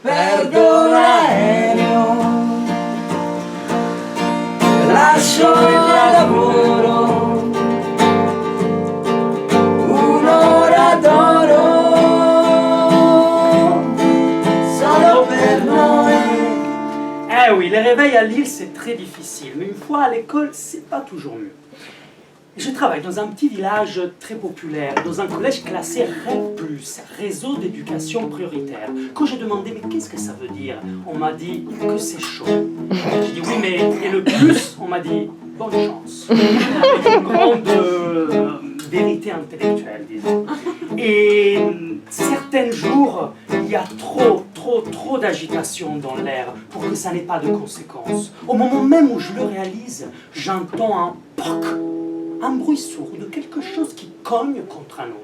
perdo l'aereo, lascio il lavoro, un'ora d'oro, solo per noi. Eh oui, les réveils à Lille, c'est très difficile, mais une fois à l'école, c'est pas toujours mieux. Je travaille dans un petit village très populaire, dans un collège classé REP+, Réseau d'éducation prioritaire. Quand j'ai demandé, mais qu'est-ce que ça veut dire? On m'a dit que c'est chaud. J'ai dit, oui, mais et le plus? On m'a dit, bonne chance. Avec une grande vérité intellectuelle, disons. Et certains jours, il y a trop d'agitation dans l'air pour que ça n'ait pas de conséquences. Au moment même où je le réalise, j'entends un POC, un bruit sourd de quelque chose qui cogne contre un autre.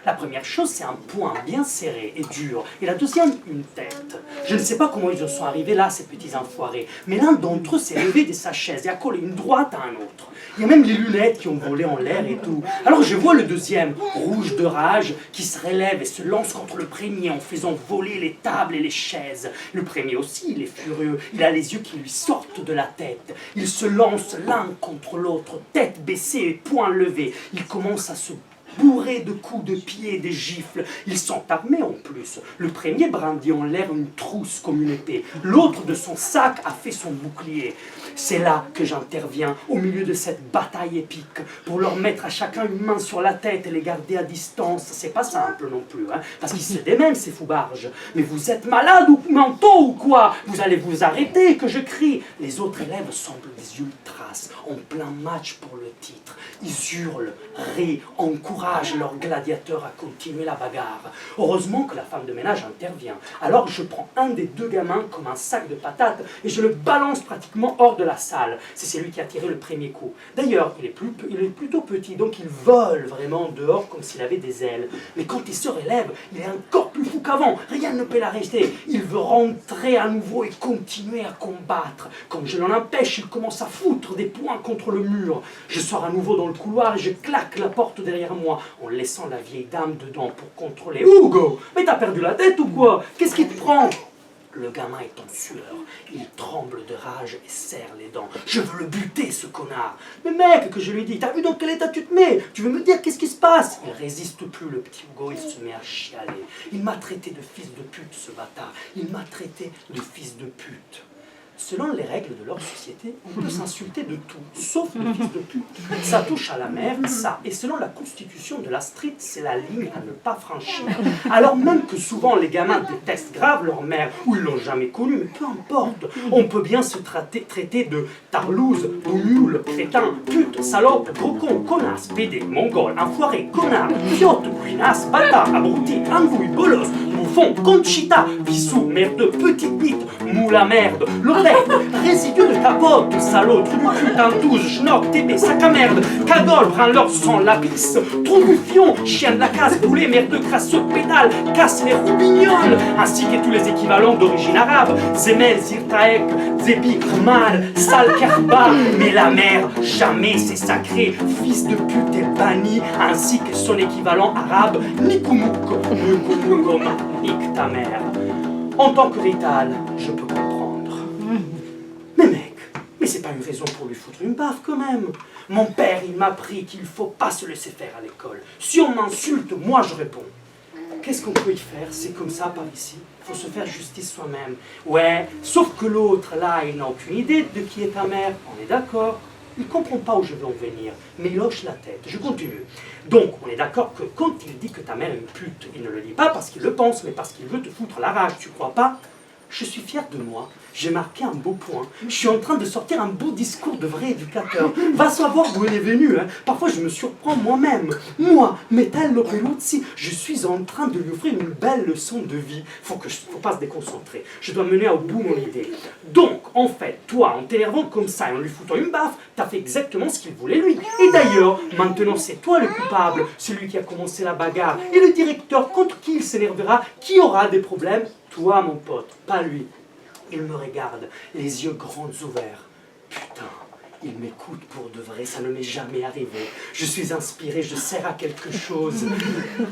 La première chose, c'est un poing bien serré et dur, et la deuxième, une tête. Je ne sais pas comment ils en sont arrivés là, ces petits enfoirés, mais l'un d'entre eux s'est levé de sa chaise et a collé une droite à un autre. Il y a même les lunettes qui ont volé en l'air et tout. Alors je vois le deuxième, rouge de rage, qui se relève et se lance contre le premier en faisant voler les tables et les chaises. Le premier aussi, il est furieux, il a les yeux qui lui sortent de la tête. Ils se lancent l'un contre l'autre, tête baissée et poing levé. Ils commencent à se bourrés de coups de pied et des gifles. Ils sont armés en plus. Le premier brandit en l'air une trousse comme une épée. L'autre de son sac a fait son bouclier. C'est là que j'interviens, au milieu de cette bataille épique, pour leur mettre à chacun une main sur la tête et les garder à distance. C'est pas simple non plus, hein, parce qu'ils se démènent, ces foubarges. Mais vous êtes malades ou mentaux ou quoi? Vous allez vous arrêter que je crie. Les autres élèves semblent des ultras, en plein match pour le titre. Ils hurlent, rient, encouragent leurs gladiateurs à continuer la bagarre. Heureusement que la femme de ménage intervient. Alors je prends un des deux gamins comme un sac de patates et je le balance pratiquement hors de la salle. C'est celui qui a tiré le premier coup. D'ailleurs, il est plutôt petit, donc il vole vraiment dehors comme s'il avait des ailes. Mais quand il se relève, il est encore plus fou qu'avant. Rien ne peut l'arrêter. Il veut rentrer à nouveau et continuer à combattre. Quand je l'en empêche, il commence à foutre des poings contre le mur. Je sors à nouveau dans le couloir et je claque la porte derrière moi en laissant la vieille dame dedans pour contrôler. Hugo, mais t'as perdu la tête ou quoi? Qu'est-ce qui te prend? Le gamin est en sueur, il tremble de rage et serre les dents. Je veux le buter, ce connard. Mais mec, que je lui dis, t'as vu dans quel état tu te mets? Tu veux me dire qu'est-ce qui se passe? Il résiste plus, le petit Hugo, il se met à chialer. Il m'a traité de fils de pute, ce bâtard. Il m'a traité de fils de pute. Selon les règles de leur société, on peut s'insulter de tout, sauf le fils de pute. Ça touche à la mère, ça. Et selon la constitution de la street, c'est la ligne à ne pas franchir. Alors même que souvent les gamins détestent grave leur mère, ou ils l'ont jamais connue, mais peu importe. On peut bien se traiter de tarlouse, bougnoule, crétin, pute, salope, gros con, connasse, pédé, mongol, enfoiré, connard, fiotte, guinasse, bâtard, abruti, envouille, bolos, bouffon, conchita, vissou, merdeux, petite bite, moule à merde, l'oreille, résidu de capote, salaud, trou du cul, tentouse, schnock, tébé, sac à merde, cagole, branleur sans lapis, trou du fion, chien de la casse, boulet, merdeux, crasseux, pédale, casse les roubignoles, ainsi que tous les équivalents d'origine arabe, zemel, zirtaek, zébi, mal, sale, kerba, mais la mère, jamais c'est sacré, fils de pute est banni, ainsi que son équivalent arabe, nikoumouk, nique ta mère. En tant que Rital, je peux comprendre. Mais mec, mais c'est pas une raison pour lui foutre une baffe quand même. Mon père, il m'a appris qu'il faut pas se laisser faire à l'école. Si on m'insulte, moi je réponds. Qu'est-ce qu'on peut y faire? C'est comme ça par ici. Faut se faire justice soi-même. Ouais, sauf que l'autre là, il n'a aucune idée de qui est ta mère. On est d'accord? Il ne comprend pas où je veux en venir, mais il hoche la tête. Je continue. Donc, on est d'accord que quand il dit que ta mère est une pute, il ne le dit pas parce qu'il le pense, mais parce qu'il veut te foutre la rage, tu crois pas? Je suis fier de moi, j'ai marqué un beau point. Je suis en train de sortir un beau discours de vrai éducateur. Va savoir d'où il est venu, hein. Parfois je me surprends moi-même. Moi, Metallo Peluzzi, je suis en train de lui offrir une belle leçon de vie. Faut pas se déconcentrer. Je dois mener au bout mon idée. Donc, en fait, toi, en t'énervant comme ça et en lui foutant une baffe, t'as fait exactement ce qu'il voulait lui. Et d'ailleurs, maintenant c'est toi le coupable, celui qui a commencé la bagarre. Et le directeur contre qui il s'énervera, qui aura des problèmes? Toi, mon pote, pas lui. Il me regarde, les yeux grands ouverts. Putain, Il m'écoute pour de vrai, ça ne m'est jamais arrivé. Je suis inspiré, je sers à quelque chose.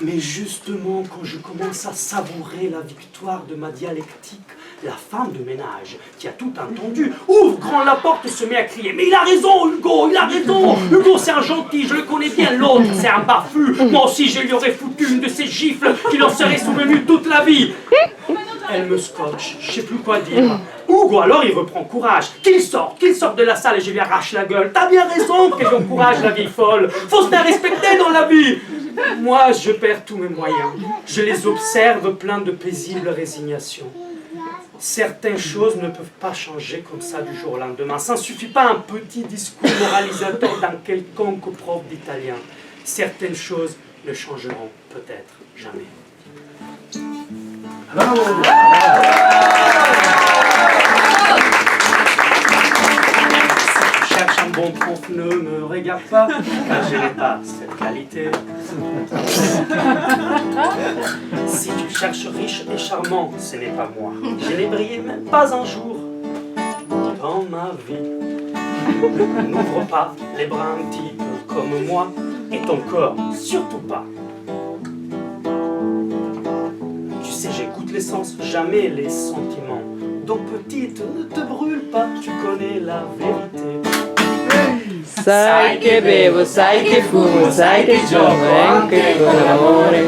Mais justement, quand je commence à savourer la victoire de ma dialectique, la femme de ménage, qui a tout entendu, ouvre grand la porte et se met à crier « Mais il a raison, Hugo, il a raison! Hugo, c'est un gentil, je le connais bien. L'autre, c'est un baffu. Moi aussi, je lui aurais foutu une de ces gifles qui en serait souvenu toute la vie. » Elle me scotche, je sais plus quoi dire. Hugo, alors il reprend courage. Qu'il sorte de la salle et je lui arrache la gueule. T'as bien raison qu'elle encourage la vieille folle. Faut se la respecter dans la vie. Moi, je perds tous mes moyens. Je les observe pleins de paisible résignation. Certaines choses ne peuvent pas changer comme ça du jour au lendemain. Ça ne suffit pas un petit discours moralisateur d'un quelconque prof d'italien. Certaines choses ne changeront peut-être jamais. Bravo. Si tu cherches un bon prof, ne me regarde pas, car je n'ai pas cette qualité. Si tu cherches riche et charmant, ce n'est pas moi. Je n'ai brillé même pas un jour dans ma vie. N'ouvre pas les bras un type comme moi, et ton corps, surtout pas. Tu sais, j'écoute l'essence, jamais les sentiments. Donc petite, ne te brûle pas, tu connais la vérité. Sai che bevo, sai che fumo, sai che gioco anche con l'amore.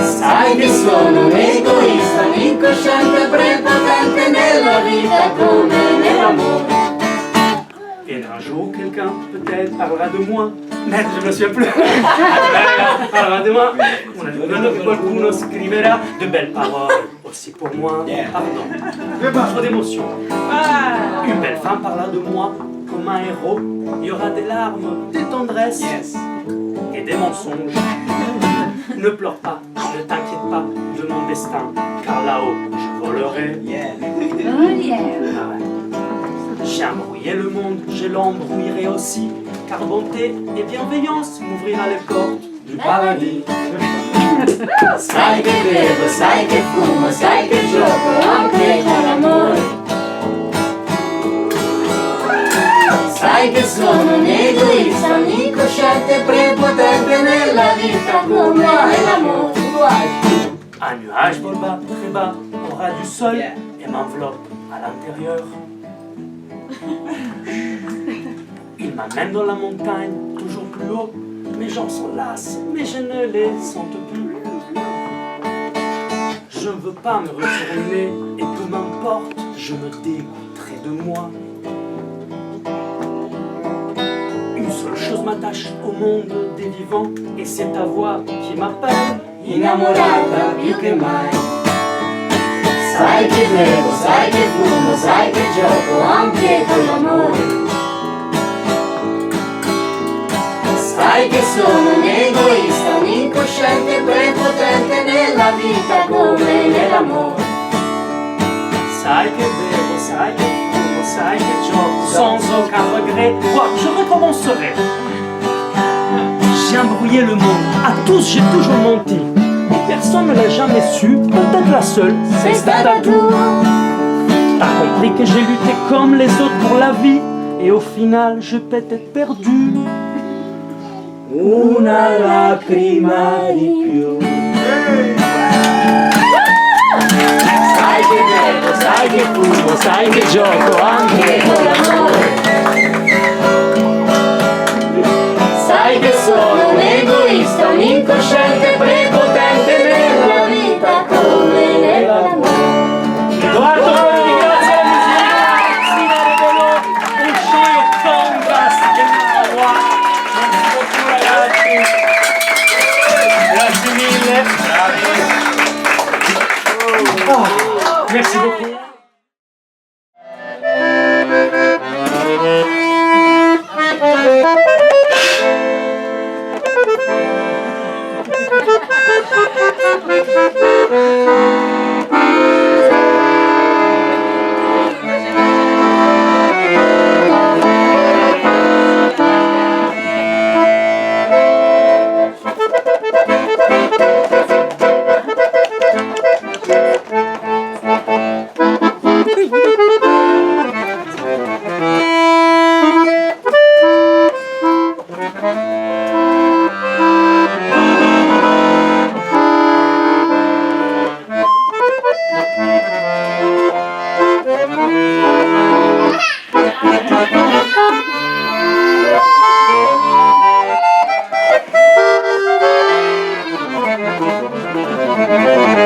Sai che sono un egoista, un incosciente, prepotente nella vita come nell'amore. Viendra un jour quelqu'un, peut-être, parlera de moi. Merde, je me souviens plus. Parlera de moi. Un giorno che qualcuno scriverà de belles paroles. Aussi pour moi. Pardon. Trop d'émotion. Une belle femme parlera de moi comme un héros. Il y aura des larmes, des tendresses et des mensonges. Ne pleure pas, ne t'inquiète pas de mon destin, car là-haut, je volerai. Ah ouais. J'ai embrouillé le monde, je l'embrouillerai aussi, car bonté et bienveillance m'ouvrira les portes du paradis. Sai che bevo, sai che fumo, sai che gioco anche con l'amore. Sai che sono un egoista, un incosciente, prepotente nella vita come nell'amore. Un nuage vole bas, très bas, aura du sol et m'enveloppe à l'intérieur. Il m'amène dans la montagne, toujours plus haut. Mes jambes sont lasses, mais je ne les sente plus. Je ne veux pas me retourner, et peu m'importe, je me dégoûterai de moi. Une seule chose m'attache au monde des vivants, et c'est ta voix qui m'appelle. Innamorata più che mai. Sai che bevo, sai che fumo, sai che gioco anche con l'amore. Sai che sono un egoista, un incosciente, prepotente nella vita come nell'amore. Sai che bevo, sai che fumo, sai che gioco sans aucun regret. Moi, je recommencerai. J'ai embrouillé le monde, à tous j'ai toujours menti. Et personne ne l'a jamais su, peut-être la seule, c'est stata tu. T'as compris que j'ai lutté comme les autres pour la vie, et au final je peux être perdu. Una lacrima di più. Sai che bevo, sai che fumo, sai che gioco anche con l'amore. Sai che sono un egoista, un incosciente, prepotente nella vita come nell'amore. Edoardo, ringrazio la musica, Sina Rebello, un show Congas, che mi fa non si può più ragazzi. Grazie mille. Merci beaucoup. Thank